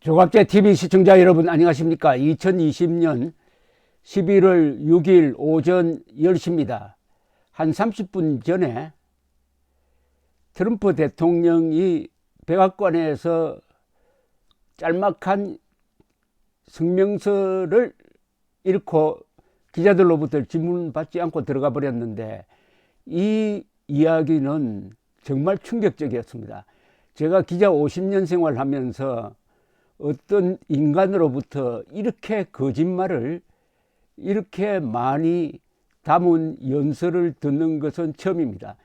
조갑제 TV 시청자 여러분 안녕하십니까? 2020년 11월 6일 오전 10시입니다. 한 30분 전에 트럼프 대통령이 백악관에서 짤막한 성명서를 읽고 기자들로부터 질문받지 않고 들어가 버렸는데, 이 이야기는 정말 충격적이었습니다. 제가 기자 50년 생활하면서 어떤 인간으로부터 이렇게 거짓말을 이렇게 많이 담은 연설을 듣는 것은 처음입니다.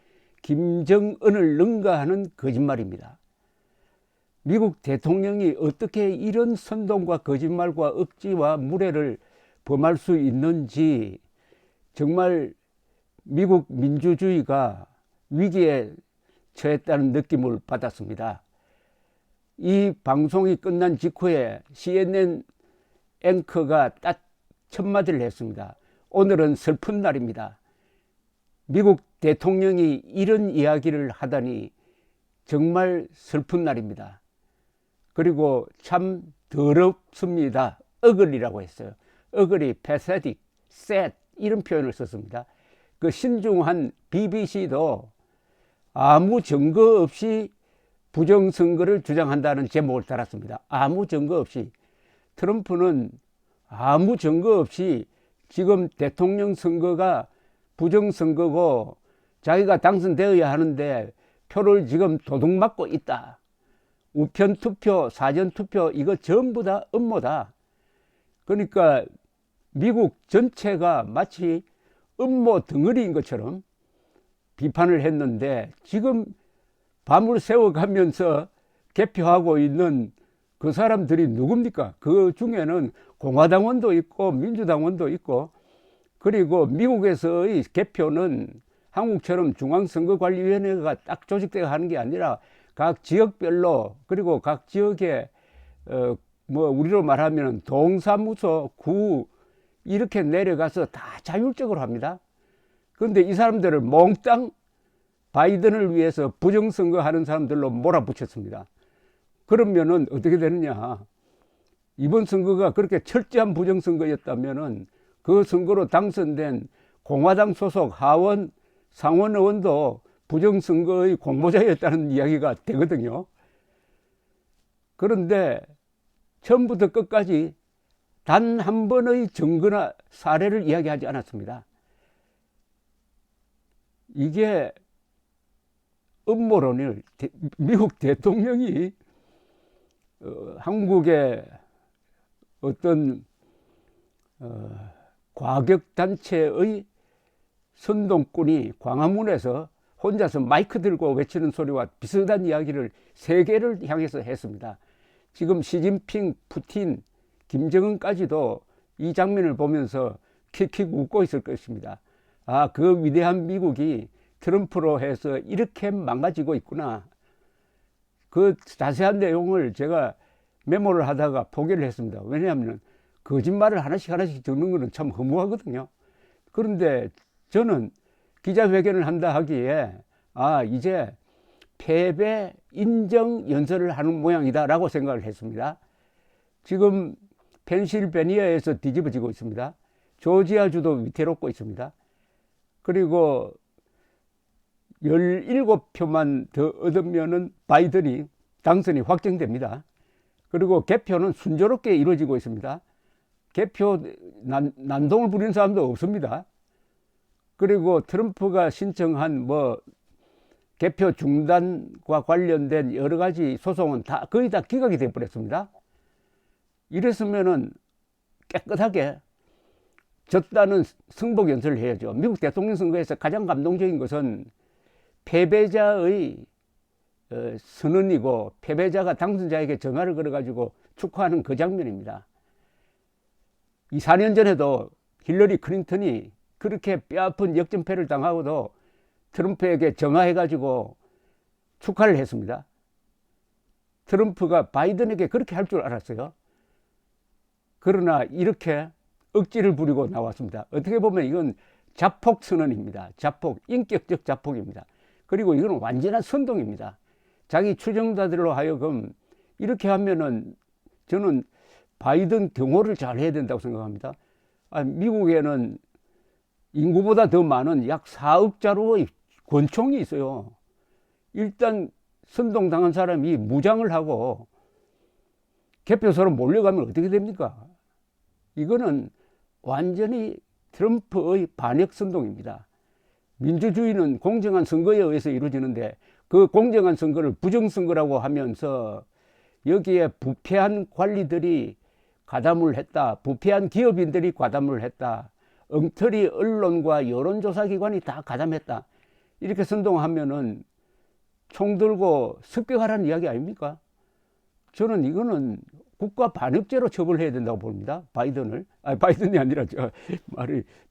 김정은을 능가하는 거짓말입니다. 미국 대통령이 어떻게 이런 선동과 거짓말과 억지와 무례를 범할 수 있는지, 정말 미국 민주주의가 위기에 처했다는 느낌을 받았습니다. 이 방송이 끝난 직후에 CNN 앵커가 딱 첫마디를 했습니다. 오늘은 슬픈 날입니다. 미국 대통령이 이런 이야기를 하다니 정말 슬픈 날입니다. 그리고 참 더럽습니다. ugly라고 했어요. ugly, pathetic, sad 이런 표현을 썼습니다. 그 신중한 BBC도 아무 증거 없이 부정선거를 주장한다는 제목을 달았습니다. 아무 증거 없이. 트럼프는 아무 증거 없이 지금 대통령 선거가 부정선거고 자기가 당선되어야 하는데 표를 지금 도둑맞고 있다. 우편투표, 사전투표 이거 전부 다 음모다. 그러니까 미국 전체가 마치 음모 덩어리인 것처럼 비판을 했는데, 지금 밤을 새워가면서 개표하고 있는 그 사람들이 누굽니까? 그 중에는 공화당원도 있고 민주당원도 있고, 그리고 미국에서의 개표는 한국처럼 중앙선거관리위원회가 딱 조직되어 하는 게 아니라 각 지역별로, 그리고 각 지역에 우리로 말하면 동사무소, 구 이렇게 내려가서 다 자율적으로 합니다. 그런데 이 사람들을 몽땅 바이든을 위해서 부정선거 하는 사람들로 몰아붙였습니다. 그러면은 어떻게 되느냐? 이번 선거가 그렇게 철저한 부정선거였다면은 그 선거로 당선된 공화당 소속 하원, 상원 의원도 부정선거의 공모자였다는 이야기가 되거든요. 그런데 처음부터 끝까지 단 한 번의 증거나 사례를 이야기하지 않았습니다. 이게 음모론을 미국 대통령이 한국의 어떤 과격단체의 선동꾼이 광화문에서 혼자서 마이크 들고 외치는 소리와 비슷한 이야기를 세계를 향해서 했습니다. 지금 시진핑, 푸틴, 김정은까지도 이 장면을 보면서 킥킥 웃고 있을 것입니다. 아, 그 위대한 미국이 트럼프로 해서 이렇게 망가지고 있구나. 그 자세한 내용을 제가 메모를 하다가 포기를 했습니다. 왜냐하면 거짓말을 하나씩 듣는 거는 참 허무하거든요. 그런데 저는 기자회견을 한다 하기에 이제 패배 인정 연설을 하는 모양이다 라고 생각을 했습니다. 지금 펜실베니아에서 뒤집어지고 있습니다. 조지아주도 위태롭고 있습니다. 그리고 17표만 더 얻으면은 바이든이 당선이 확정됩니다. 그리고 개표는 순조롭게 이루어지고 있습니다. 개표 난동을 부리는 사람도 없습니다. 그리고 트럼프가 신청한 개표 중단과 관련된 여러 가지 소송은 거의 다 기각이 되어 버렸습니다. 이랬으면은 깨끗하게 졌다는 승복 연설을 해야죠. 미국 대통령 선거에서 가장 감동적인 것은 패배자의 선언이고, 패배자가 당선자에게 전화를 걸어가지고 축하하는 그 장면입니다. 4년 전에도 힐러리 클린턴이 그렇게 뼈아픈 역전패를 당하고도 트럼프에게 전화해가지고 축하를 했습니다. 트럼프가 바이든에게 그렇게 할 줄 알았어요. 그러나 이렇게 억지를 부리고 나왔습니다. 어떻게 보면 이건 자폭 선언입니다. 자폭, 인격적 자폭입니다. 그리고 이건 완전한 선동입니다. 자기 추종자들로 하여금 이렇게 하면은 저는 바이든 경호를 잘 해야 된다고 생각합니다. 미국에는 인구보다 더 많은 약 4억자로의 권총이 있어요. 일단 선동당한 사람이 무장을 하고 개표소로 몰려가면 어떻게 됩니까? 이거는 완전히 트럼프의 반역 선동입니다. 민주주의는 공정한 선거에 의해서 이루어지는데 그 공정한 선거를 부정선거라고 하면서 여기에 부패한 관리들이 가담을 했다. 부패한 기업인들이 가담을 했다. 엉터리 언론과 여론조사기관이 다 가담했다. 이렇게 선동하면은 총 들고 습격하라는 이야기 아닙니까? 저는 이거는 국가 반역죄로 처벌해야 된다고 봅니다. 바이든을. 바이든이 아니라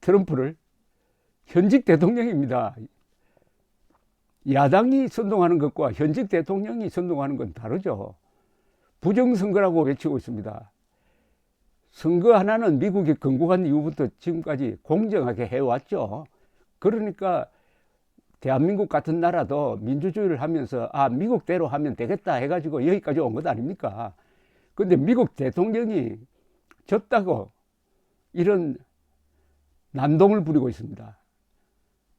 트럼프를. 현직 대통령입니다. 야당이 선동하는 것과 현직 대통령이 선동하는 건 다르죠. 부정선거라고 외치고 있습니다. 선거 하나는 미국이 건국한 이후부터 지금까지 공정하게 해왔죠. 그러니까 대한민국 같은 나라도 민주주의를 하면서 미국대로 하면 되겠다 해가지고 여기까지 온 것 아닙니까? 근데 미국 대통령이 졌다고 이런 난동을 부리고 있습니다.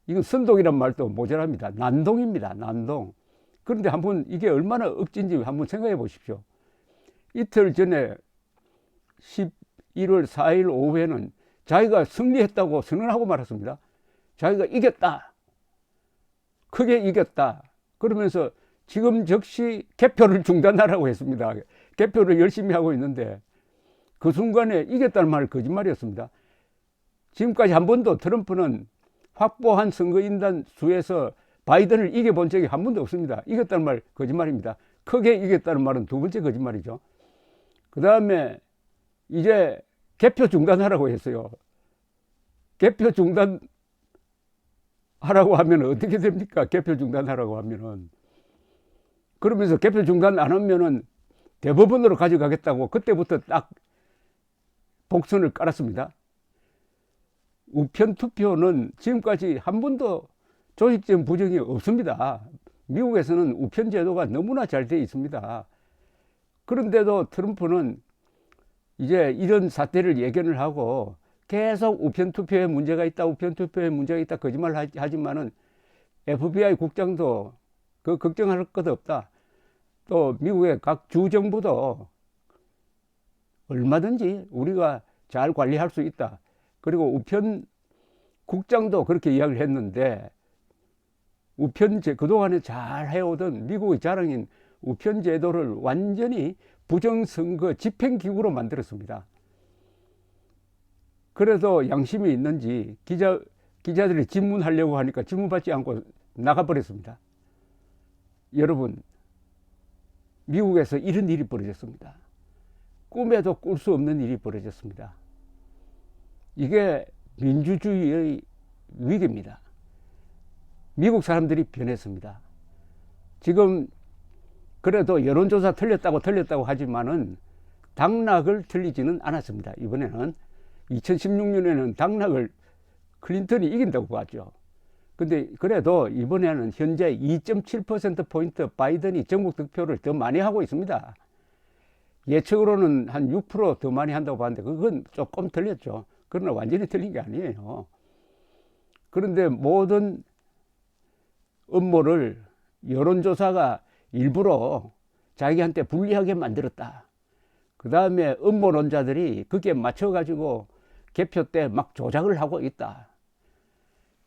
이건 선동이란 말도 모자랍니다. 난동입니다. 난동. 그런데 한번 이게 얼마나 억진지 한번 생각해 보십시오. 이틀 전에 11월 4일 오후에는 자기가 승리했다고 선언하고 말았습니다. 자기가 이겼다. 크게 이겼다. 그러면서 지금 즉시 개표를 중단하라고 했습니다. 개표를 열심히 하고 있는데 그 순간에 이겼다는 말은 거짓말이었습니다. 지금까지 한 번도 트럼프는 확보한 선거인단 수에서 바이든을 이겨본 적이 한 번도 없습니다. 이겼다는 말 거짓말입니다. 크게 이겼다는 말은 두 번째 거짓말이죠. 그 다음에 이제 개표 중단하라고 했어요. 개표 중단하라고 하면 어떻게 됩니까? 개표 중단하라고 하면은. 그러면서 개표 중단 안 하면은 대법원으로 가져가겠다고 그때부터 딱 복선을 깔았습니다. 우편 투표는 지금까지 한 번도 조직적 부정이 없습니다. 미국에서는 우편 제도가 너무나 잘 되어 있습니다. 그런데도 트럼프는 이제 이런 사태를 예견을 하고 계속 우편 투표에 문제가 있다, 우편 투표에 문제가 있다 거짓말 하지만은 FBI 국장도 그 걱정할 것 없다. 또 미국의 각 주정부도 얼마든지 우리가 잘 관리할 수 있다. 그리고 우편 국장도 그렇게 이야기를 했는데 우편제 그동안에 잘 해오던 미국의 자랑인 우편 제도를 완전히 부정선거 집행기구로 만들었습니다. 그래도 양심이 있는지 기자들이 질문하려고 하니까 질문받지 않고 나가버렸습니다. 여러분, 미국에서 이런 일이 벌어졌습니다. 꿈에도 꿀 수 없는 일이 벌어졌습니다. 이게 민주주의의 위기입니다. 미국 사람들이 변했습니다. 지금 그래도 여론조사 틀렸다고 하지만은 당락을 틀리지는 않았습니다. 이번에는 2016년에는 당락을 클린턴이 이긴다고 봤죠. 근데 그래도 이번에는 현재 2.7%포인트 바이든이 전국 득표를 더 많이 하고 있습니다. 예측으로는 한 6% 더 많이 한다고 봤는데 그건 조금 틀렸죠. 그러나 완전히 틀린 게 아니에요. 그런데 모든 음모를 여론조사가 일부러 자기한테 불리하게 만들었다. 그 다음에 음모론자들이 그게 맞춰가지고 개표 때 막 조작을 하고 있다.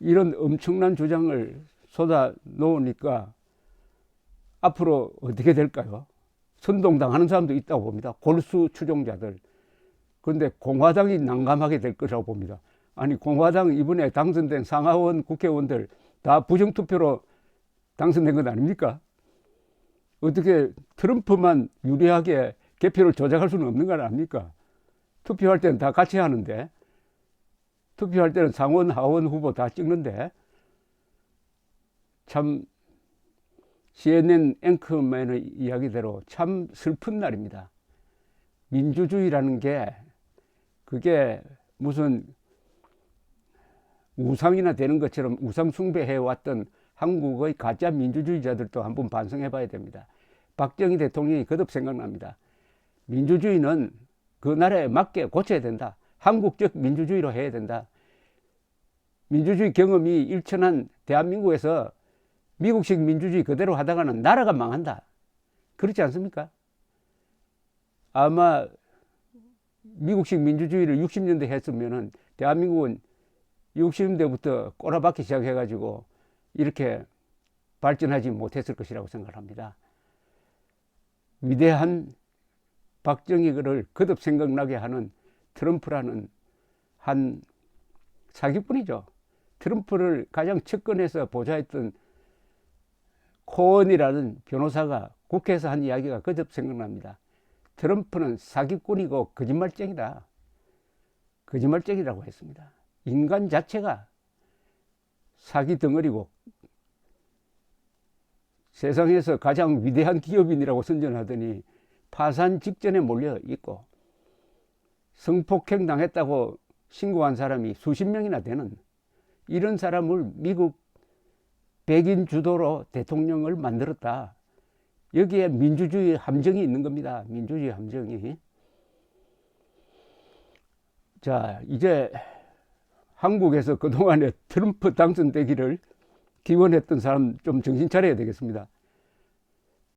이런 엄청난 주장을 쏟아 놓으니까 앞으로 어떻게 될까요? 선동당하는 사람도 있다고 봅니다. 골수 추종자들. 그런데 공화당이 난감하게 될 거라고 봅니다. 아니 공화당 이번에 당선된 상하원 국회의원들 다 부정투표로 당선된 건 아닙니까? 어떻게 트럼프만 유리하게 개표를 조작할 수는 없는 건 아닙니까? 투표할 때는 다 같이 하는데 투표할 때는 상원 하원 후보 다 찍는데 참 CNN 앵커맨의 이야기대로 참 슬픈 날입니다. 민주주의라는 게 그게 무슨 우상이나 되는 것처럼 우상 숭배해왔던 한국의 가짜 민주주의자들도 한번 반성해 봐야 됩니다. 박정희 대통령이 거듭 생각납니다. 민주주의는 그 나라에 맞게 고쳐야 된다. 한국적 민주주의로 해야 된다. 민주주의 경험이 일천한 대한민국에서 미국식 민주주의 그대로 하다가는 나라가 망한다. 그렇지 않습니까? 아마 미국식 민주주의를 60년대 했으면은 대한민국은 60년대부터 꼬라박기 시작해가지고 이렇게 발전하지 못했을 것이라고 생각합니다. 위대한 박정희를 거듭 생각나게 하는 트럼프라는 한 사기꾼이죠. 트럼프를 가장 측근에서 보좌했던 코언이라는 변호사가 국회에서 한 이야기가 거듭 생각납니다. 트럼프는 사기꾼이고 거짓말쟁이다. 거짓말쟁이라고 했습니다. 인간 자체가 사기 덩어리고 세상에서 가장 위대한 기업인이라고 선전하더니 파산 직전에 몰려 있고 성폭행 당했다고 신고한 사람이 수십 명이나 되는 이런 사람을 미국 백인 주도로 대통령을 만들었다. 여기에 민주주의 함정이 있는 겁니다. 민주주의 함정이. 자, 이제 한국에서 그동안에 트럼프 당선되기를 기원했던 사람 좀 정신 차려야 되겠습니다.